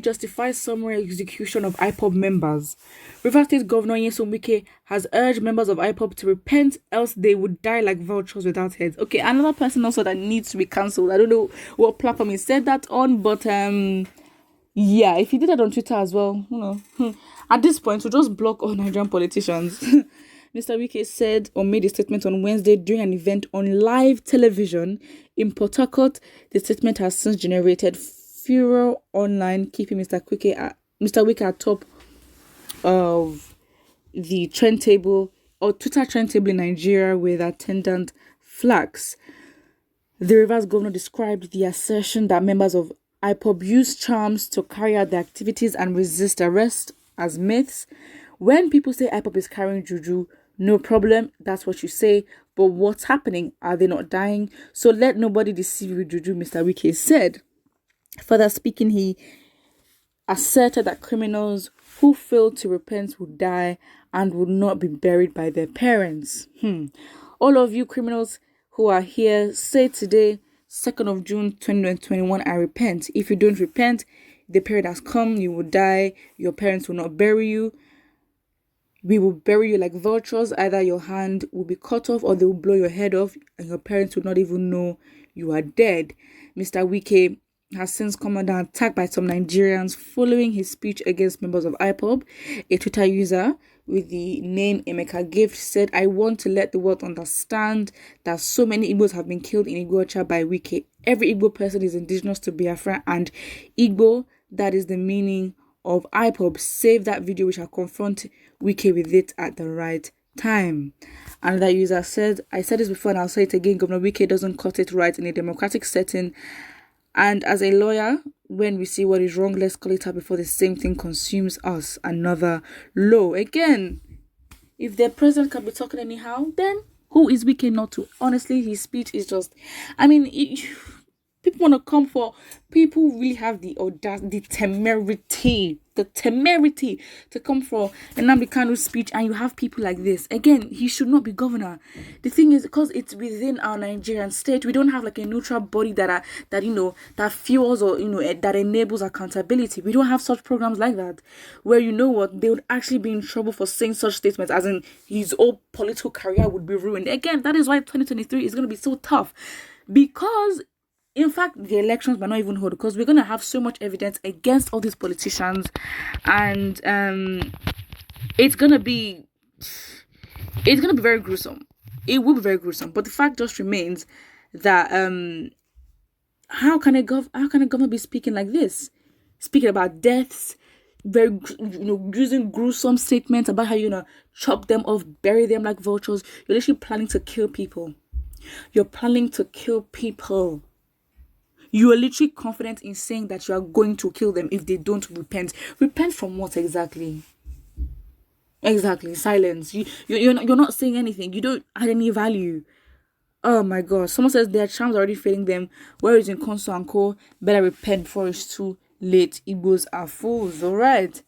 justifies summary execution of Ipob members. Rivers State Governor Nyesom Wike has urged members of Ipob to repent, else they would die like vultures without heads. Okay, another person also that needs to be cancelled. I don't know what platform he said that on, but yeah, if he did that on Twitter as well, at this point, we'll just block all Nigerian politicians. Mr. Wike said or made a statement on Wednesday during an event on live television in Port Harcourt. The statement has since generated furor online, keeping Mr. Wike at top of the trend table or Twitter trend table in Nigeria with attendant flags. The Rivers governor described the assertion that members of Ipob use charms to carry out their activities and resist arrest as myths. When people say Ipob is carrying juju, no problem, that's what you say. But what's happening? Are they not dying? So let nobody deceive you with juju, Mr. Wike said. Further speaking, he asserted that criminals who fail to repent will die and will not be buried by their parents. All of you criminals who are here, say today, 2nd of June 2021, I repent. If you don't repent, the period has come, you will die, your parents will not bury you. We will bury you like vultures. Either your hand will be cut off or they will blow your head off and your parents will not even know you are dead. Mr. Wike has since come under attack by some Nigerians following his speech against members of Ipob. A Twitter user with the name Emeka Gift said, I want to let the world understand that so many Igbos have been killed in Igbocha by Wike. Every Igbo person is indigenous to Biafra and Igbo, that is the meaning of Ipob. Save that video, we shall confront Wike with it at the right time. Another user said, I said this before and I'll say it again, Governor Wike doesn't cut it right in a democratic setting. And as a lawyer, when we see what is wrong, let's call it out before the same thing consumes us. Another law. Again, if the president can be talking anyhow, then who is Wike not to? Honestly, his speech is just, people want to come for, people really have the audacity, the temerity to come for Nnamdi Kanu's speech, and you have people like this. Again, he should not be governor. The thing is, because it's within our Nigerian state, we don't have like a neutral body that fuels or that enables accountability. We don't have such programs like that, where they would actually be in trouble for saying such statements, as in his whole political career would be ruined. Again, that is why 2023 is going to be so tough, because in fact, the elections might not even hold, because we're going to have so much evidence against all these politicians, and it's going to be very gruesome. It will be very gruesome. But the fact just remains that how can a government be speaking like this, speaking about deaths, very using gruesome statements about how you're gonna chop them off, bury them like vultures? You're literally planning to kill people. You're planning to kill people. You are literally confident in saying that you are going to kill them if they don't repent. Repent from what exactly? Exactly, silence. You're not saying anything. You don't add any value. Oh my God. Someone says their charms are already failing them. Whereas in Conso and Co, better repent before it's too late. Igbos are fools. All right.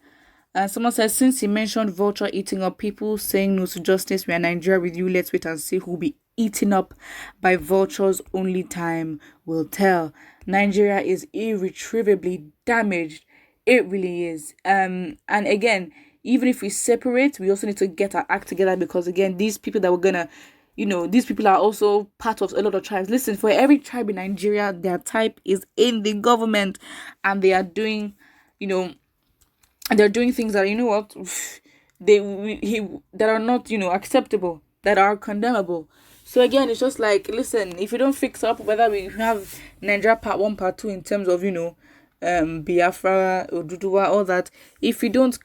And someone says, since he mentioned vulture eating up people, saying no to justice, we are Nigeria with you. Let's wait and see who will be eaten up by vultures. Only time will tell. Nigeria is irretrievably damaged. It really is. And again, even if we separate, we also need to get our act together, because again, these people that we're gonna, these people are also part of a lot of tribes. Listen, for every tribe in Nigeria, their type is in the government, and they are doing, they're doing things that that are not acceptable, that are condemnable. So again, it's just like, listen, if you don't fix up, whether we have Nigeria part 1, part 2 in terms of Biafra, Oduduwa, all that, if you don't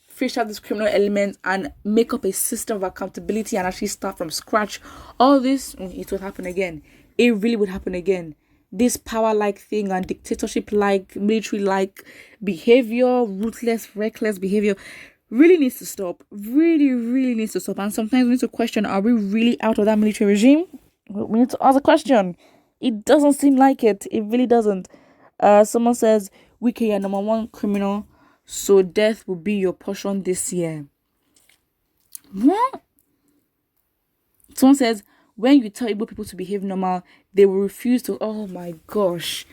fish out this criminal element and make up a system of accountability and actually start from scratch, all this, it will happen again. It really would happen again. This power-like thing and dictatorship-like, military-like behavior, ruthless, reckless behavior really needs to stop. Really, really needs to stop. And sometimes we need to question, are we really out of that military regime? We need to ask a question. It doesn't seem like it. It really doesn't. Someone says, Wike, you're number 1 criminal, so death will be your portion this year. What? Someone says, when you tell Igbo people to behave normal, they will refuse to. Oh my gosh.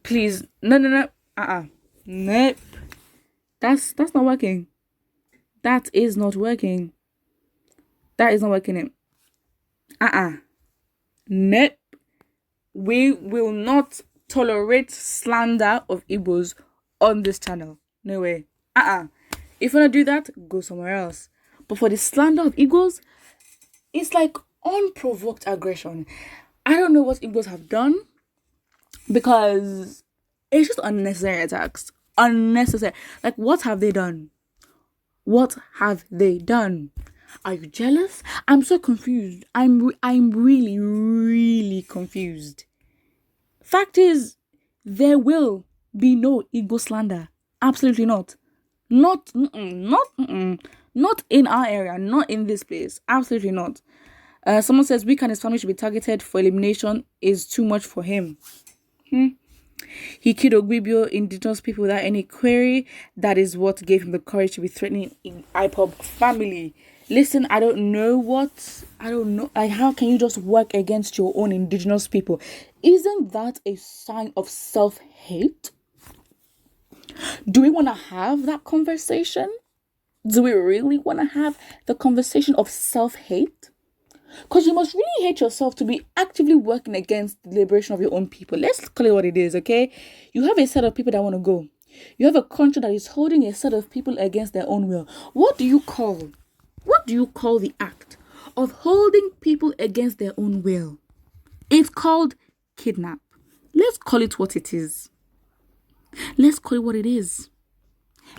Please. No. Nope. That's not working. That is not working. That is not working. Nope. We will not tolerate slander of Igbos on this channel. No way. If you want to do that, go somewhere else. But for the slander of Igbos, it's like unprovoked aggression. I don't know what Igbos have done, because it's just unnecessary attacks. Unnecessary. Like, what have they done? What have they done? Are you jealous? I'm so confused. I'm really, really confused. Fact is, there will be no Igbo slander. Absolutely not. Not in our area. Not in this place. Absolutely not. Someone says Wike and his family should be targeted for elimination. Is too much for him. He killed Ogbibio, indigenous people, without any query. That is what gave him the courage to be threatening Ipob family. Listen, I don't know. Like, how can you just work against your own indigenous people? Isn't that a sign of self-hate? Do we want to have that conversation? Do we really want to have the conversation of self-hate? Because you must really hate yourself to be actively working against the liberation of your own people. Let's call it what it is, okay? You have a set of people that want to go. You have a country that is holding a set of people against their own will. What do you call the act of holding people against their own will? It's called kidnap. Let's call it what it is. Let's call it what it is.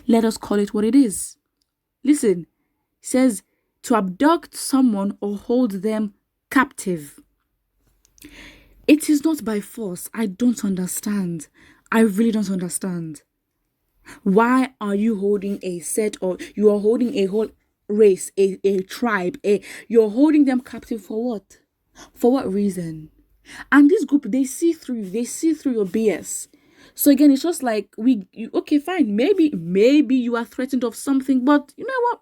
Let us call it what it is. Listen, it says to abduct someone or hold them captive. It is not by force. I don't understand. I really don't understand. Why are you holding you are holding a whole race, a tribe, you're holding them captive for what? For what reason? And this group, they see through your BS. So again, it's just like, okay, fine, maybe you are threatened of something, but you know what?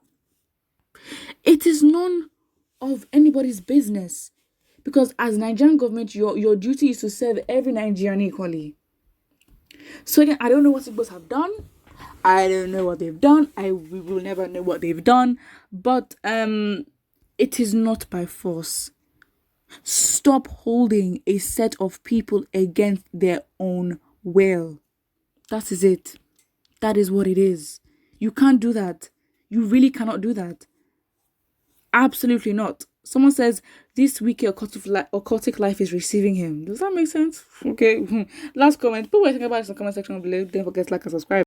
It is none of anybody's business, because as Nigerian government, your duty is to serve every Nigerian equally. So again, I don't know what Igbos have done. I don't know what they've done. We will never know what they've done. But it is not by force. Stop holding a set of people against their own will. That is it. That is what it is. You can't do that. You really cannot do that. Absolutely not. Someone says this Wike occultic life is receiving him. Does that make sense? Okay. Last comment. Put what you think about it in the comment section below. Don't forget to like and subscribe.